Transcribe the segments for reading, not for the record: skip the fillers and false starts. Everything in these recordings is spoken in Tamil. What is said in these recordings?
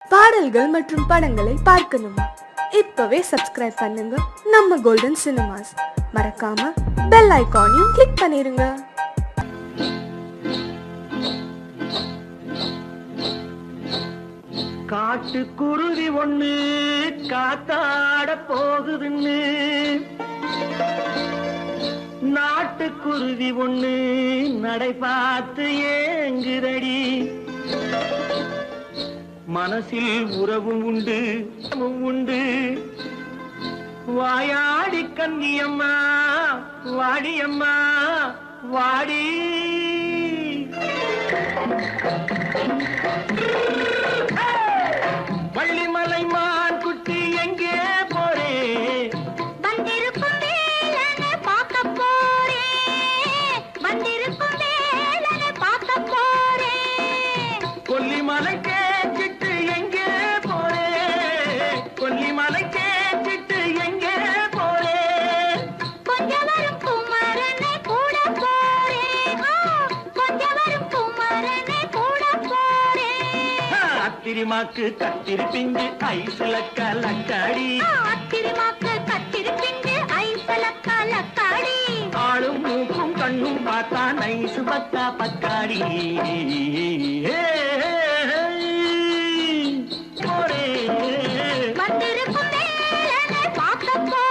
பாடல்கள் மற்றும் படங்களை பார்க்கணுமா? இப்பவே சப்ஸ்கிரைப் பண்ணுங்க நம்ம கோல்டன் சினிமாஸ். மறக்காம பெல் ஐகானையும் கிளிக் பண்ணிருங்க. காட்டு குருவி ஒண்ணு காத்தாட போகுதுன்னு நாட்டுக்குருவி ஒண்ணு நடை பார்த்து ஏங்குதடி. மனசில் உறவும் உண்டு உண்டு. வாயாடி கன்னியம்மா வாடியம்மா வாடி. வள்ளிமலை மான் குட்டி எங்கே போறே? வந்திருக்கும் வேலனை பார்க்க போறேன். வந்திருக்கும் வேலனை பார்க்க போறேன். கொல்லிமலை கேச்சிட்டு எங்கே போறே? கொல்லிமலை கேச்சிட்டு எங்கே போறே? கொஞ்சம் வரும் குமரனை கூட போறேன். கொஞ்சம் வரும் குமரனை கூட போறேன். அத்திரிமாக்கு கத்திரி பிஞ்சு ஐசுல கலக்காடி. அத்திரிமாக்கு கத்திரி பிஞ்சு ஐசுல கலக்காடி. ஆளும் மூக்கும் கண்ணும் பார்த்தா நைசு பக்கா பக்காடி. போரே வந்திருக்கும் வேலனை பார்க்க போறேன்.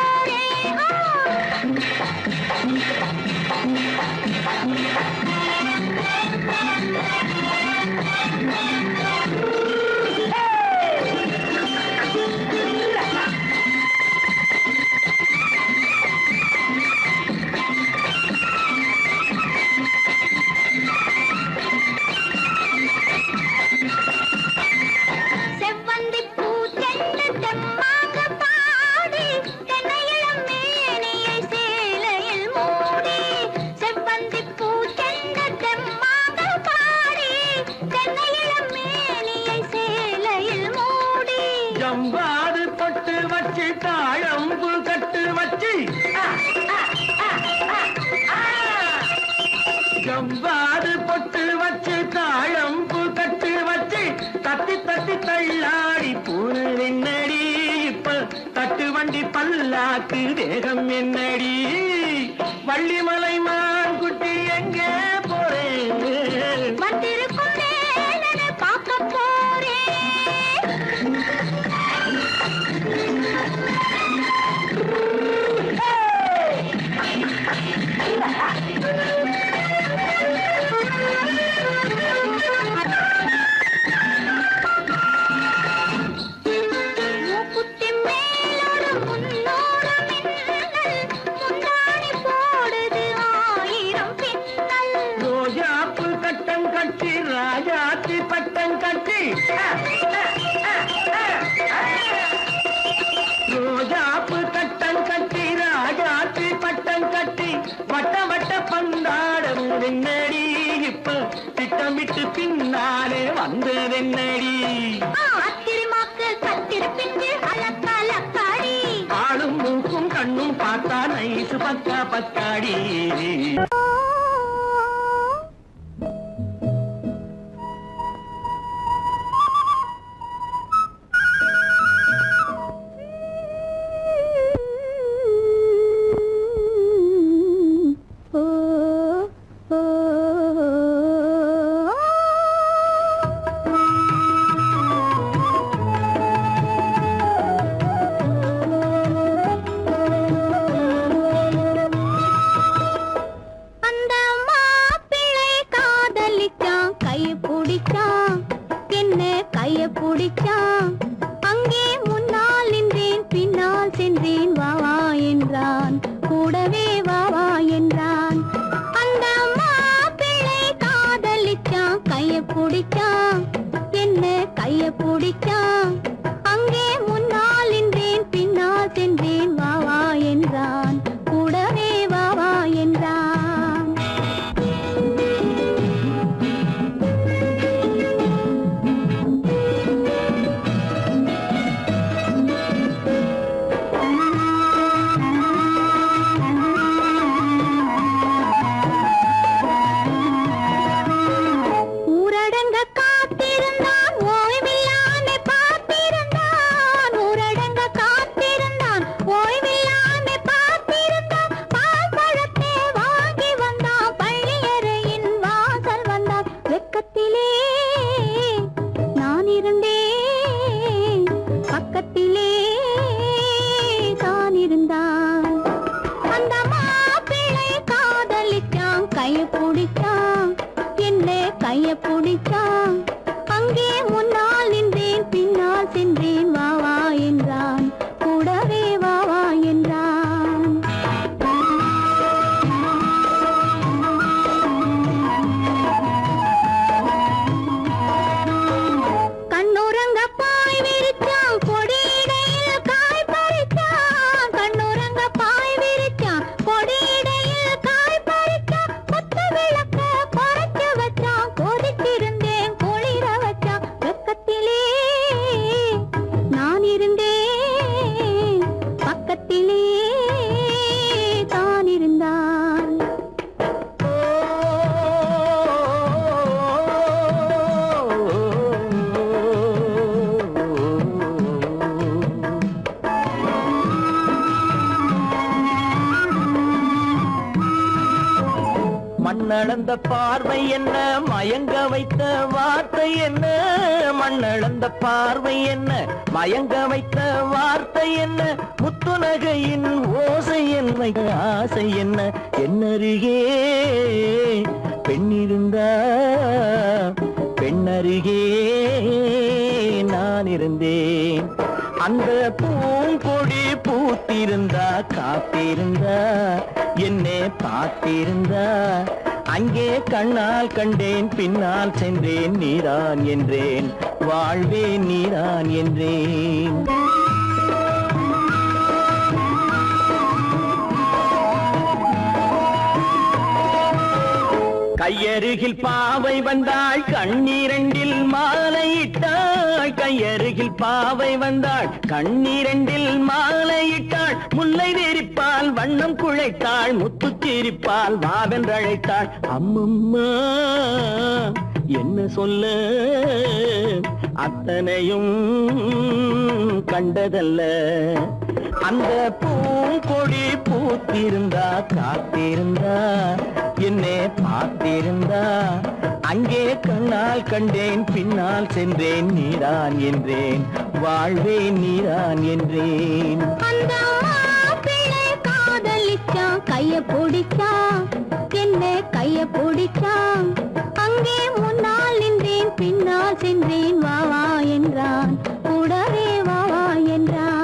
செவ்வந்தி பூச்செண்டு தெம்மாக பாடி தென்னையிளம் மேனியை சேலையில் மூடி. செவ்வந்தி பூச்செண்டு தெம்மாக பாடி தென்னையிளம் மேனியை சேலையில் மூடி. ஜம்பாது பொட்டு வச்சு தாழம்பு கட்டு வச்சு. ஜம்பாது பொட்டு வச்சு தாழம்பு கட்டு வச்சு தட்டி தட்டி தள்ளாடி பூரு என்னடி. இப்ப தட்டு வண்டி பல்லாக்கு வேகம் என்னடி. வள்ளிமலை மான் குட்டி எங்கே போறேன்? வந்திருக்கும் வேலனை பார்க்க போறேன். மூக்குத்தி மேலோடு முன்னோடு மின்னல். முந்தாணி போடுது ஆயிரம் பின்னல். ரோஜாப்பு கட்டம் கட்டி ராஜாத்தி பட்டம் கட்டி. ரோஜாப்பு கட்டம் கட்டி ராஜாத்தி பட்டம் கட்டி வட்ட வட்ட பந்தாடம் வெண்ணடி. இப்ப திட்டமிட்டு பின்னாலே வந்ததென்னடி. அத்திரிமாக்கு கத்திரி பிஞ்சு அலக்கலக்காடி. ஆளும் மூக்கும் கண்ணும் பார்த்தா நைசு பக்கா பக்காடி. அந்த மாப்பிள்ளை காதலிச்சான், கைய பிடிச்சான், என்ன கைய பிடிச்சான். அங்கே முன்னால் நின்றேன், பின்னால் சென்றேன், வா வா என்றான், கூடவே வா வா என்றான். அந்த மாப்பிள்ளை காதலிச்சான், கைய பிடிச்சான், என்ன கைய பிடிச்சான். அங்கே முன்னால் நின்றேன், பின்னால் சென்றேன், வா வா என்றான், கூடவே வா வா என்றான். ஊரடங்க காத்திருந்தான், ஓய்வில்லாமே பா மண்ணளந்த பார்வை என்ன, மயங்க வைத்த வார்த்தை என்ன, மண்ணளந்த பார்வை என்ன, மயங்க வைத்த வார்த்தை என்ன, முத்துநகையின் ஓசை என்ன, ஆசை என்ன, என்னருகே பெண்ணிருந்தா பெண்ணருகே நான் இருந்தேன். அந்த பூங்கொடி பூத்திருந்தா காத்திருந்தா என்னை பார்த்திருந்தா அங்கே கண்ணால் கண்டேன் பின்னால் சென்றேன் நீரான் என்றேன் வாழ்வேன் நீரான் என்றேன். கையருகில் பாவை வந்தாள் கண்ணீரண்டில் மாலையிட்டாள், கையருகில் பாவை வந்தாள் கண்ணீரண்டில் மாலையிட்டாள், முல்லை வெறிப்பால் வண்ணம் குழைத்தாள், முத்து சிரிப்பால் வாவென்றழைத்தாள். அம்மம்மா என்ன சொல்ல அத்தனையும் கண்டதல்ல, அந்த பூங்கொடி பூத்திருந்தா காத்திருந்தா என்னை பார்த்திருந்தா அங்கே கண்ணால் கண்டேன் பின்னால் சென்றேன் நீரான் என்றேன் வாழ்வேன் நீரான் என்றேன். அந்த மாப்பிள்ளை காதலிச்சான், கைய பிடிச்சான், என்ன கைய பிடிச்சான், அங்கே முன்னால் நின்றேன் பின்னால் சென்றேன் வா வா என்றான், கூடவே வா வா என்றான்.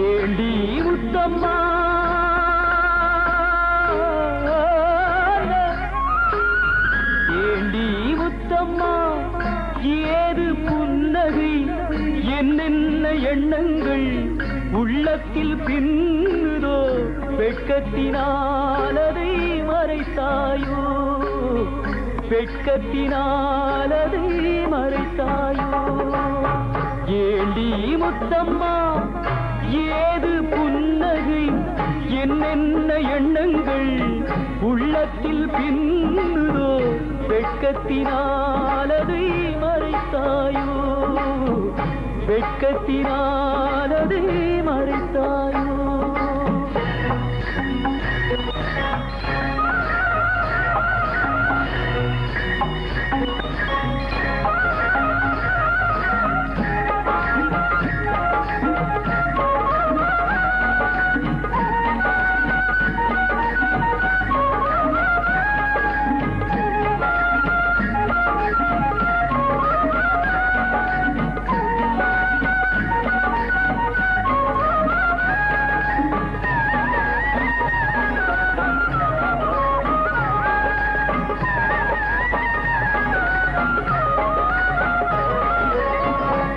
ஏண்டி முத்தம்மா ஏண்டி முத்தம்மா ஏது புன்னகை, என்னென்ன எண்ணங்கள் உள்ளத்தில் பின்னுதோ, வெட்கத்தினால் அதை மறைத்தாயோ, வெட்கத்தினால் அதை மறைத்தாயோ. ஏண்டி முத்தம்மா ஏது புன்னகை, என்னென்ன எண்ணங்கள் உள்ளத்தில் பின்னுதோ, வெட்கத்தினால் அதை மறைத்தாயோ, வெட்கத்தினால் அதை மறைத்தாயோ.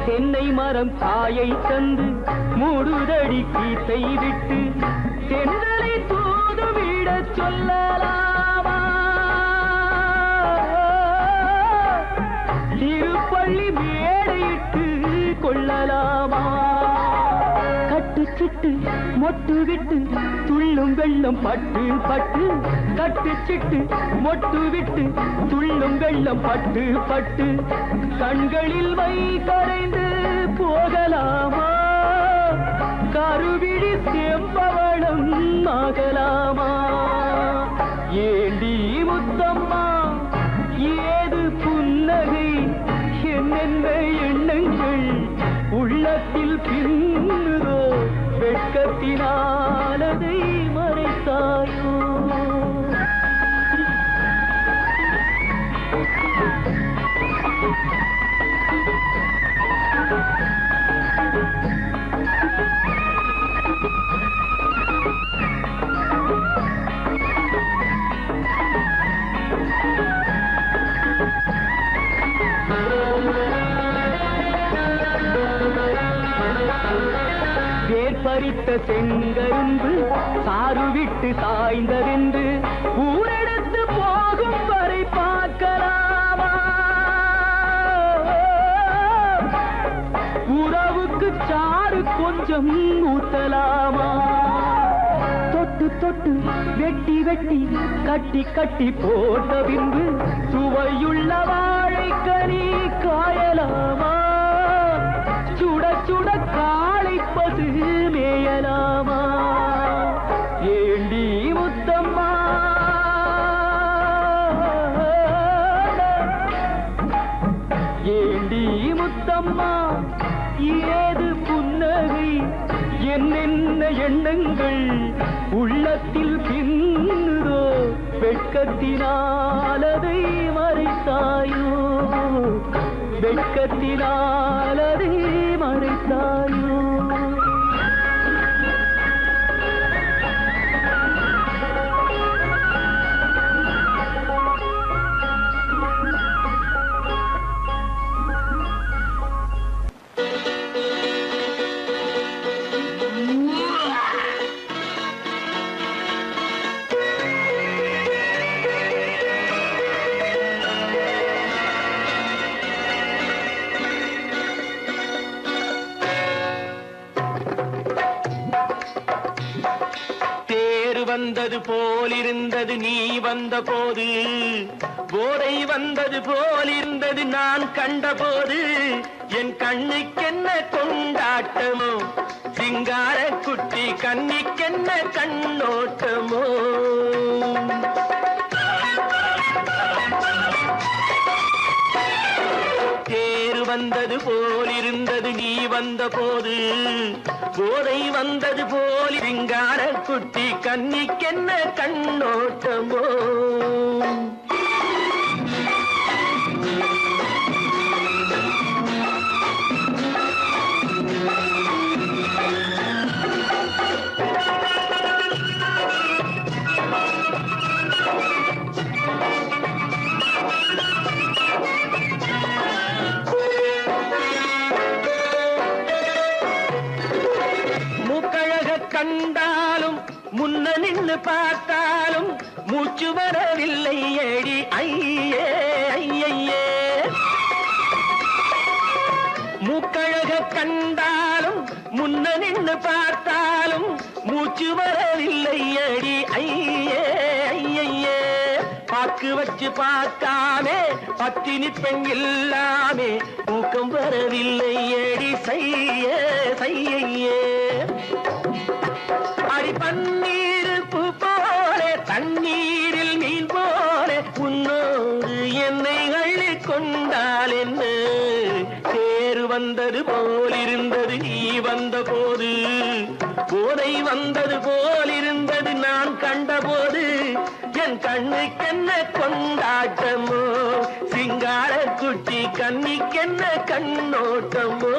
தென்னை மரம் காயை தந்து மூடுதடி கீத்தை விட்டு தென்றலை தூதுவிட சொல்லலாமா, திருப்பள்ளி மேடையிட்டு கொள்ளலாமா, கட்டுச்சிட்டு மொட்டு விட்டு துள்ளும் வெள்ளம் பட்டு பட்டு, கட்டுச்சிட்டு மொட்டு விட்டு துள்ளும் வெள்ளம் பட்டு பட்டு, கண்களில் வை கரைந்து போகலாமா, கருவிழி செம்பவளம் ஆகலாமா. ஏண்டி முத்தம்மா ஏது புன்னகை, என்னென்ன எண்ணங்கள் உள்ளத்தில் பின்னுதோ, வெட்கத்தினால் அதை மறைத்தாயோ. பறித்த செங்கரும்பு சாறு விட்டு சாய்ந்ததென்று ஊரெடுத்து போகும் வரை பார்க்கலாமா, உறவுக்கு சாறு கொஞ்சம் ஊத்தலாமா, தொட்டு தொட்டு வெட்டி வெட்டி கட்டி கட்டி போட்ட பின்பு சுவையுள்ள வாழைக்கனி காயலாமா? சுட சுட காளை பசு மேயலாமா? ஏண்டி முத்தம்மா, ஏண்டி முத்தம்மா, ஏது புன்னகை, என்னென்ன எண்ணங்கள் உள்ளத்தில் பின்னுதோ, வெட்கத்தினாலதை மறைத்தாயோ, வெட்கத்தினாலதை மறைத்தாயோ. வந்தது போலிருந்தது நீ வந்த போது, போதை வந்தது போலிருந்தது நான் கண்டபோது, என் கண்ணுக்கென்ன கொண்டாட்டமோ, சிங்கார குட்டி கண்ணிக்கென்ன கண்ணோட்டமோ. தேர் வந்தது போலிருந்தது நீ வந்த போது, போதை வந்தது போல் சிங்கார குட்டி கண்ணிக்கென்ன கண்ணோட்டமோ. கண்டாலும் முன்ன நின்று பார்த்தாலும் மூச்சு வரவில்லை ஏடி ஐயே ஐயே. மூக்கழக கண்டாலும் முன்ன நின்று பார்த்தாலும் மூச்சு வரவில்லை ஏடி ஐயே ஐயே. பாக்கு வச்சு பார்க்காமே பத்தினி பெண் இல்லாமே தூக்கம் வரவில்லை ஏடி செய்ய செய்யே. அடி பன்னீர் பூ போல தண்ணீரில் மீன் போல உன்னோடு என்னை அள்ளி கொண்டால் என்ன. தேர் வந்தது போலிருந்தது நீ வந்த போது, போதை வந்தது போலிருந்தது நான் கண்டபோது, என் கண்ணுக்கென்ன கொண்டாட்டமோ, சிங்கார குட்டி கண்ணிக்கென்ன கண்ணோட்டமோ.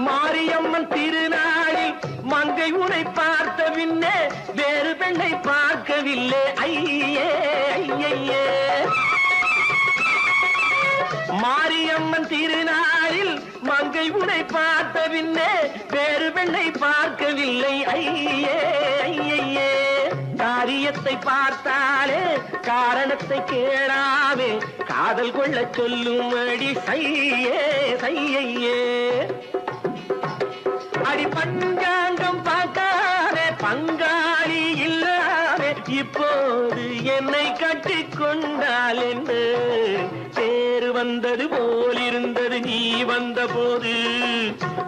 மாரியம்மன் திருநாளில் மங்கை உனை பார்த்த பின்னே வேறு பெண்ணை பார்க்கவில்லை ஐயே ஐயே. மாரியம்மன் திருநாளில் மங்கை உனை பார்த்த பின்னே வேறு பெண்ணை பார்க்கவில்லை ஐயே ஐயே. காரியத்தை பார்த்தாலே காரணத்தை கேளாவே காதல் கொள்ள சொல்லும் அடி செய்யே செய்யே. அடி பஞ்சாங்கம் பார்க்காதே பங்காளி இல்லாமே இப்போது என்னை கட்டி கொண்டால் என்ன. தேர் வந்தது போலிருந்தது நீ வந்த போது,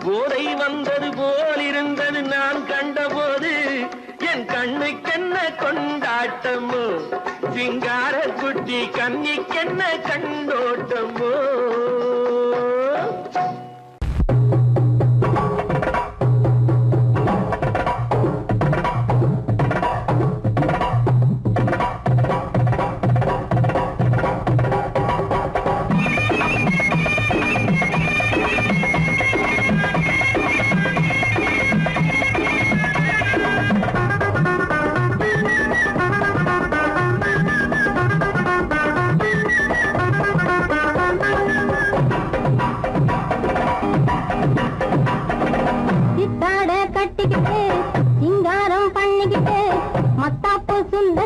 போதை வந்தது போலிருந்தது நான் கண்டபோது, என் கண்ணுக்கென்ன கொண்டாட்டமோ, சிங்கார குட்டி கண்ணிக்கென்ன கண்டோட்டமோ.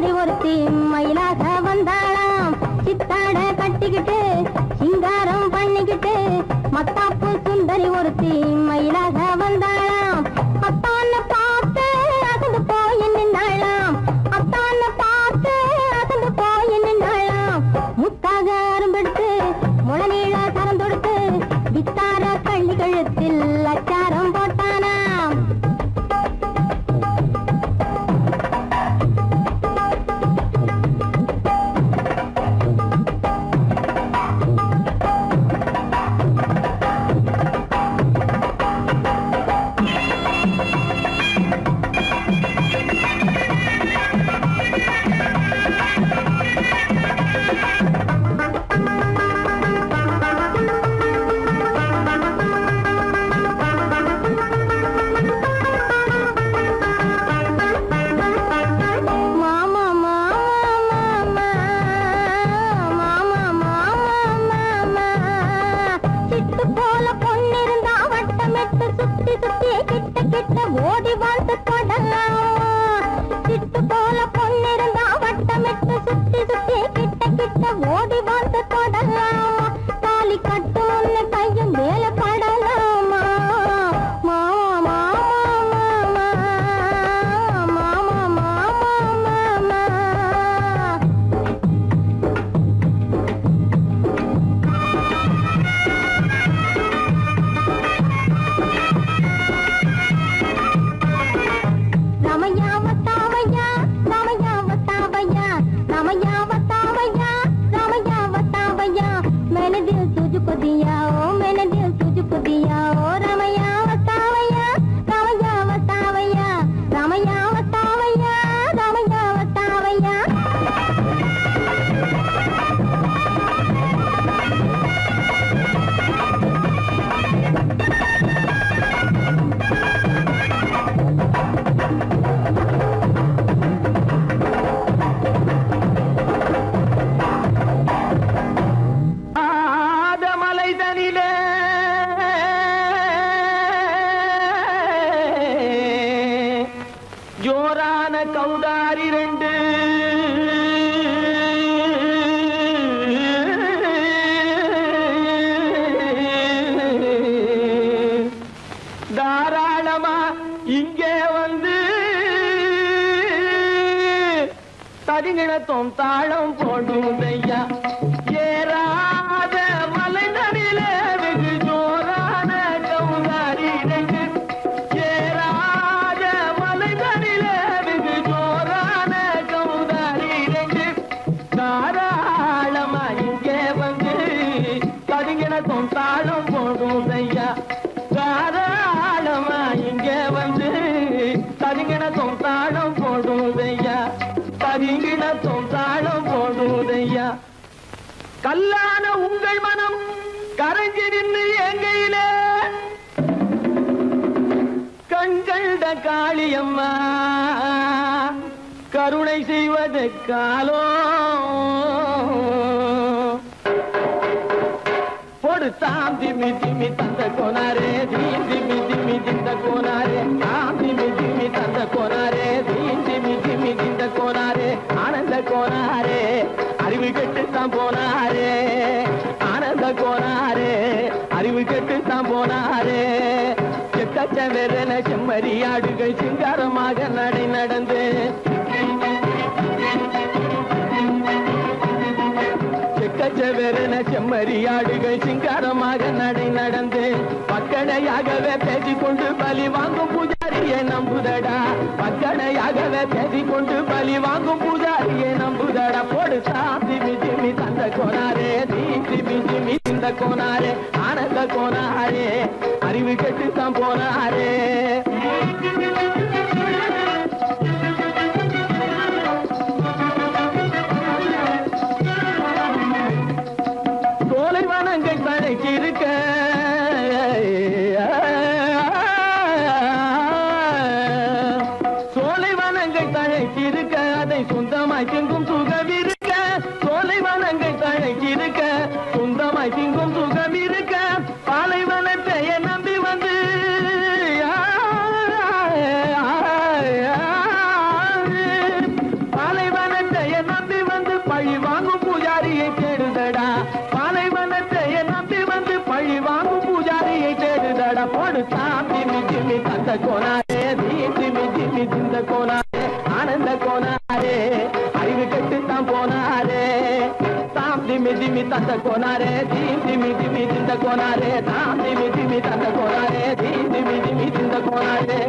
சுந்தரி ஒருத்தி மயிலாக வந்தாளாம். சித்தாட கட்டிக்கிட்டு சிங்காரம் பண்ணிக்கிட்டு மத்தாப்பு சுந்தரி ஒருத்தி மயிலாக வந்தாளாம். அத்தான பார்த்து அசந்து போய் நின்னாளாம். அத்தான பார்த்து அசந்து போய் நின்னாளாம். முத்தாக அரும்பெடுத்து முளநீள சரம் தொடுத்து வித்தார கள்ளி கழுத்தில் அச்சாரம் போட்டானாம். ஓடி வந்து தொடலாம். சிட்டு போல பொண்ணிருந்தா வட்டமிட்டு சுத்தி சுத்தி கிட்ட கிட்ட ஓடி வந்து தொடலாம். தாலி கட்டு முன்ன கையும் மேல படலாமா. மாமா மாமா மாமா மாமா மாமா. ஜோரான கௌதாரி ரெண்டு தாராளமா இங்கே வந்து தரிங்கிணத்தும் தாளம் போடுதையா. ஏறாத மலை நடில வெகு ஜோரான கௌதாரி ரெண்டு. ஏறாத மலை நடில வெகு ஜோரான கௌதாரி ரெண்டு. தாராளமா இங்கே வந்து தரிங்கிணத்தும் தாளம் போடுதையா. தாராளமா இங்கே வந்து தரிங்கிணத்தும் தாளம் போடுதையா. தரிங்கிணத்தும் தாளம் போடுதையா. கல்லான உங்கள் மனம் கரைஞ்சி நின்று எங்கையில கண்கண்ட காளியம்மா கருணை செய்வது காலோ. பொடுத்தாம் திமி திமி தந்த கோனாரே தீம் திமி திமி திந்த கோனாரே. தாம் திமி திமி தந்த கோனாரே தீம் திமி திமி திந்த கோனாரே. ஆனந்த கோனாரே அறிவு கெட்டுத்தான் போனாரே. ஆனந்த கோனாரே அறிவு கெட்டுத்தான் போனாரே. செக்கச்சவென செம்மறியாடுகள் சிங்காரமாக நடை நடந்து செக்கச்சவென செம்மறியாடுகள் சிங்காரமாக நடை நடந்து பக்கடையாகவே பேசிக்கொண்டு பலி வாங்கும் பூஜாரியை நம்புதடா. பக்கடையாகவே பேசிக்கொண்டு பலி வாங்கும் பூஜாரியை நம்புதடா. போடு திமி திமி தந்த கோனாரே தீம் திமி திமி இந்த கோனாரே. ஆனந்த கோனாரே அறிவு கெட்டுத்தான் போனாரே. சோலைவனங்கள் தழைக்கிருக்க சோலைவனங்கள் தழைக்கிருக்க அதை சொந்தமாய் திங்கும் சுகம் இருக்க. சோலைவனங்கள் தழைக்கிருக்க சொந்தமாய் திங்கும் சுகம் இருக்க. பாலைவனத்தை நம்பி வந்து பாலைவன தான் போனாரே தாம் திமி திமி தந்த கோனாரே தீம் திமி திமி திந்த கோனாரே தாம் திமி திமி தந்த கோனாரே தீம் திமி திமி திந்த கோனாரே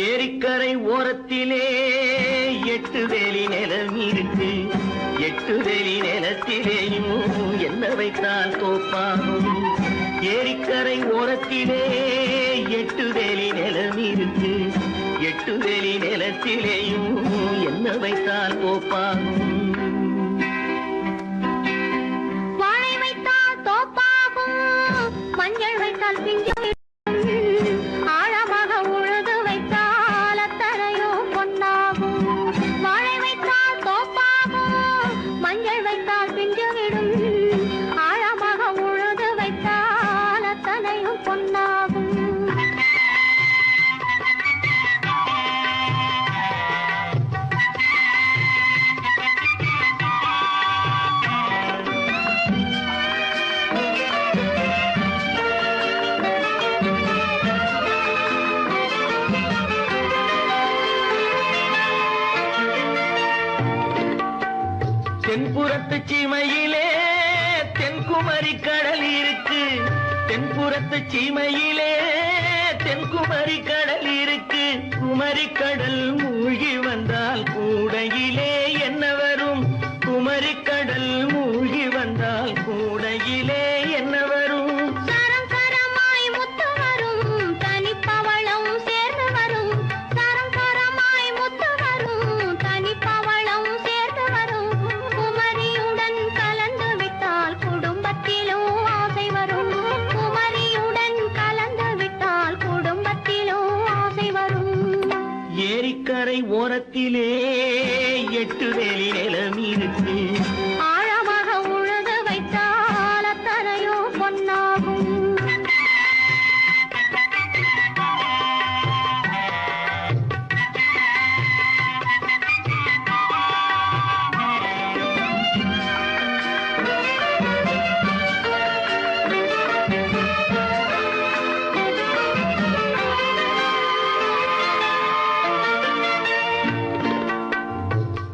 ஏரிக்கரை ஓரத்திலே 8 வேலி நிலம் இருக்கு 8 வேலி நிலத்திலேயும் என்ன வைத்தால் தோப்பாகும் ஏரிக்கரை ஓரத்திலே 8 வேலி நிலம் இருக்கு 8 வேலி நிலத்திலேயும் என்ன வைத்தால் தோப்பாகும் வாழை வைத்தால் தோப்பாகும் மஞ்சள் வைத்தால் பிஞ்சு ஆழமாக உழுது வைத்தால் அத்தனையோ பொன்னாகும் வாழை வைத்தால் தோப்பாகும் மஞ்சள் வைத்தால் பிஞ்சு விடும் ஆழமாக உழுது வைத்தால் அத்தனையும் பொன்னாகும் தென்புறத்து சீமையிலே தென்குமரி கடல் இருக்கு தென்புறத்து சீமையிலே தென்குமரி கடல் இருக்கு குமரி கடல் மூழ்கி வந்தால் கூடையிலே என்ன வரும் குமரி கடல் மூழ்கி வந்தால் கூடையிலே என்ன வரும் சரம் சரமாய் முத்து வரும் தனிப்பவளம் சேர்ந்து வரும் சரம் சரமாய் முத்து வரும் தனிப்பவளம் சேர்ந்து வரும் குமரியுடன் கலந்து விட்டால் குடும்பத்திலும் ஆசை வரும் குமரியுடன் கலந்து விட்டால் குடும்பத்திலும் ஆசை வரும் ஏரிக்கரை ஓரத்திலே 8 வேலி நிலம் இருக்கு ஆழமாக உழுது வைத்தால் அத்தனையோ பொன்னாகும்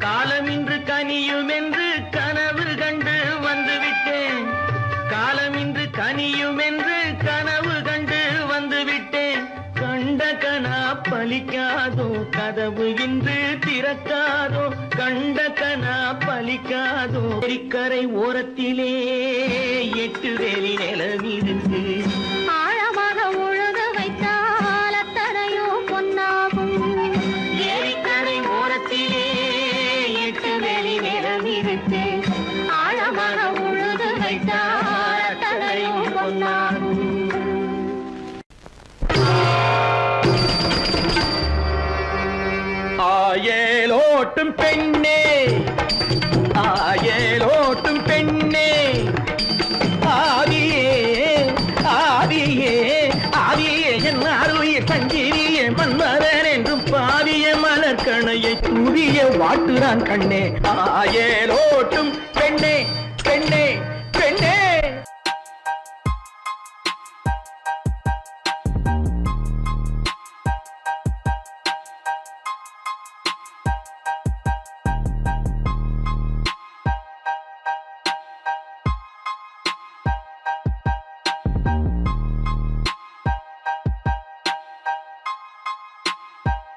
காலமின்று கனியும் என்று கனவு கண்டு வந்துவிட்டேன் காலமின்று கனியும் என்று கனவு கண்டு வந்துவிட்டேன் கண்ட கனா பலிக்காதோ கதவு இன்று திறக்காதோ கண்ட கனா பலிக்காதோ ஏரிக்கரை ஓரத்திலே 8 வேலி நிலம் இருக்கு ஆழமாக உழுது வைத்தால் அத்தனையோ பொன்னாகும் ஏரிக்கரை ஓரத்திலே 8 வேலி நிலம் இருக்கு ஆழமாக உழுது வைத்தால் அத்தனையோ பொன்னாகும் ஆயேலோட்டும் பெண்ணே ஆயேலோட்டும் பெண்ணே ஆதியே ஆதியே ஆதியே என் அருளிய சங்கிரியே மன்மரன் என்றும் பாதிய மலர்கணையை தூவிய வாட்டுதான் கண்ணே ஆயேலோட்டும் பெண்ணே